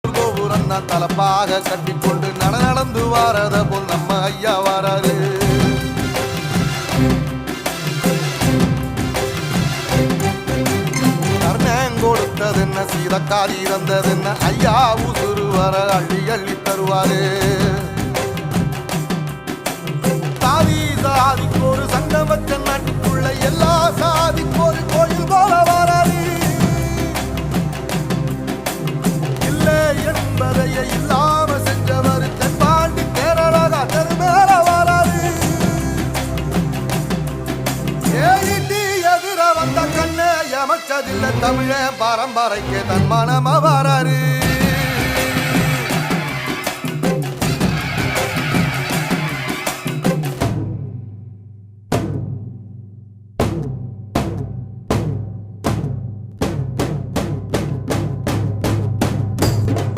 கோபுரம் தான் தலப்பாக கட்டிக்கொண்டு நடந்து வாரத போல் நம்ம ஐயா வராரு. கொடுத்தது என்ன சீதக்காரி இறந்தது என்ன ஐயா உசுறு வர அள்ளி அள்ளி தருவாரு. சாதி சாதிக்கு ஒரு சங்கம் வச்ச நாட்டுக்குள்ள எல்லா சாதிக்கு ஒரு கோயில் போல வராது. இல்லை என்பதையே இல்லாம செஞ்சவர் தென்பாண்டி கேரளா காட்டது மேல வராது. ஏறிட்டி எதிர வந்த கண்ணே எமச்சதில்லை தமிழ பரம்பரைக்கு தன் மனம வராரு.